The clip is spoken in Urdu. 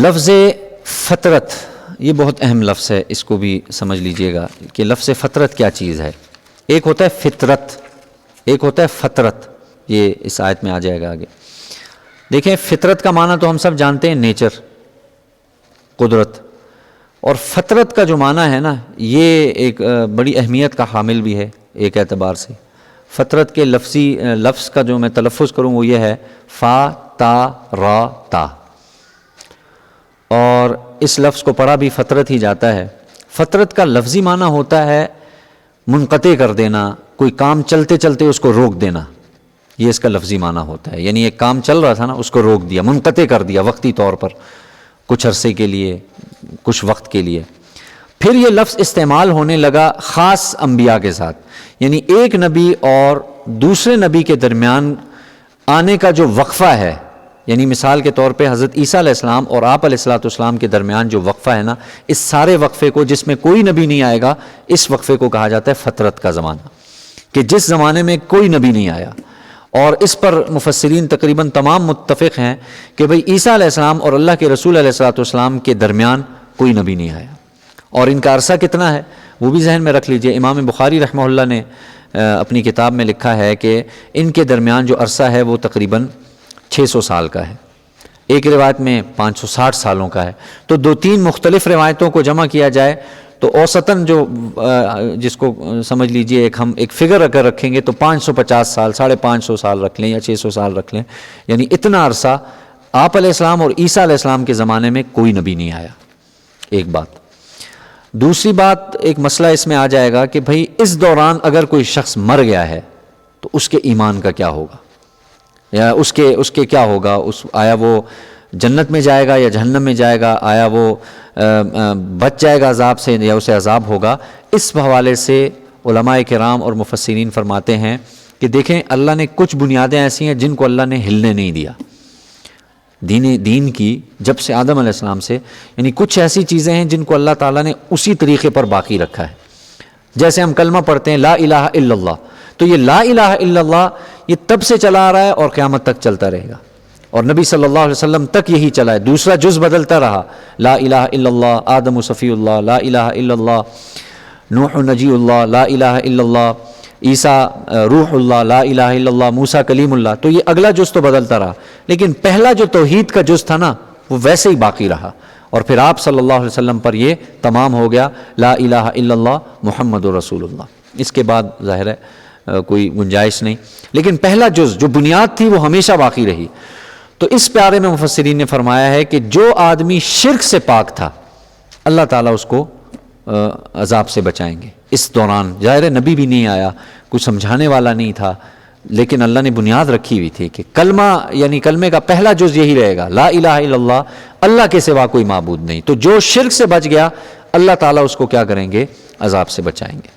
لفظ فطرت یہ بہت اہم لفظ ہے، اس کو بھی سمجھ لیجئے گا کہ لفظ فطرت کیا چیز ہے۔ ایک ہوتا ہے فطرت، ایک ہوتا ہے فطرت، یہ اس آیت میں آ جائے گا آگے۔ دیکھیں فطرت کا معنی تو ہم سب جانتے ہیں نیچر، قدرت، اور فطرت کا جو معنی ہے نا یہ ایک بڑی اہمیت کا حامل بھی ہے ایک اعتبار سے۔ فطرت کے لفظ کا جو میں تلفظ کروں وہ یہ ہے فا تا را تا، اور اس لفظ کو پڑھا بھی فطرت ہی جاتا ہے۔ فطرت کا لفظی معنی ہوتا ہے منقطع کر دینا، کوئی کام چلتے چلتے اس کو روک دینا، یہ اس کا لفظی معنی ہوتا ہے۔ یعنی ایک کام چل رہا تھا نا، اس کو روک دیا، منقطع کر دیا وقتی طور پر، کچھ عرصے کے لیے، کچھ وقت کے لیے۔ پھر یہ لفظ استعمال ہونے لگا خاص انبیاء کے ساتھ، یعنی ایک نبی اور دوسرے نبی کے درمیان آنے کا جو وقفہ ہے، یعنی مثال کے طور پہ حضرت عیسیٰ علیہ السلام اور آپ علیہ السلام کے درمیان جو وقفہ ہے نا، اس سارے وقفے کو، جس میں کوئی نبی نہیں آئے گا، اس وقفے کو کہا جاتا ہے فطرت کا زمانہ، کہ جس زمانے میں کوئی نبی نہیں آیا۔ اور اس پر مفسرین تقریباً تمام متفق ہیں کہ بھئی عیسیٰ علیہ السلام اور اللہ کے رسول علیہ السلام کے درمیان کوئی نبی نہیں آیا۔ اور ان کا عرصہ کتنا ہے وہ بھی ذہن میں رکھ لیجئے۔ امام بخاری رحمہ اللہ نے اپنی کتاب میں لکھا ہے کہ ان کے درمیان جو عرصہ ہے وہ تقریباً 600 سال کا ہے، ایک روایت میں 560 سالوں کا ہے۔ تو دو تین مختلف روایتوں کو جمع کیا جائے تو اوسطاً جو جس کو سمجھ لیجئے ہم ایک فگر اگر رکھیں گے تو 550 سال، 550 سال رکھ لیں یا 600 سال رکھ لیں، یعنی اتنا عرصہ آپ علیہ السلام اور عیسیٰ علیہ السلام کے زمانے میں کوئی نبی نہیں آیا، ایک بات۔ دوسری بات، ایک مسئلہ اس میں آ جائے گا کہ بھئی اس دوران اگر کوئی شخص مر گیا ہے تو اس کے ایمان کا کیا ہوگا، یا اس کے کیا ہوگا، آیا وہ جنت میں جائے گا یا جہنم میں جائے گا، آیا وہ بچ جائے گا عذاب سے یا اسے عذاب ہوگا۔ اس حوالے سے علماء کرام اور مفسرین فرماتے ہیں کہ دیکھیں اللہ نے کچھ بنیادیں ایسی ہیں جن کو اللہ نے ہلنے نہیں دیا دین کی، جب سے آدم علیہ السلام سے، یعنی کچھ ایسی چیزیں ہیں جن کو اللہ تعالیٰ نے اسی طریقے پر باقی رکھا ہے۔ جیسے ہم کلمہ پڑھتے ہیں لا الہ الا اللہ، تو یہ لا الہ الا اللہ یہ تب سے چلا آ رہا ہے اور قیامت تک چلتا رہے گا، اور نبی صلی اللہ علیہ وسلم تک یہی چلا ہے۔ دوسرا جز بدلتا رہا، لا الہ الا اللہ آدم صفی اللہ، لا الہ الا اللہ نوح نجی اللہ، لا الہ الا اللہ عیسیٰ روح اللہ، لا الہ الا اللہ موسیٰ کلیم اللہ۔ تو یہ اگلا جز تو بدلتا رہا، لیکن پہلا جو توحید کا جز تھا نا وہ ویسے ہی باقی رہا، اور پھر آپ صلی اللہ علیہ وسلم پر یہ تمام ہو گیا لا الہ الا اللہ محمد رسول اللہ۔ اس کے بعد ظاہر ہے کوئی گنجائش نہیں، لیکن پہلا جز جو بنیاد تھی وہ ہمیشہ باقی رہی۔ تو اس پیارے میں مفسرین نے فرمایا ہے کہ جو آدمی شرک سے پاک تھا اللہ تعالیٰ اس کو عذاب سے بچائیں گے۔ اس دوران ظاہر نبی بھی نہیں آیا، کچھ سمجھانے والا نہیں تھا، لیکن اللہ نے بنیاد رکھی ہوئی تھی کہ کلمہ، یعنی کلمے کا پہلا جز یہی رہے گا لا الہ الا اللہ، اللہ کے سوا کوئی معبود نہیں۔ تو جو شرک سے بچ گیا اللہ تعالیٰ اس کو کیا کریں گے، عذاب سے بچائیں گے۔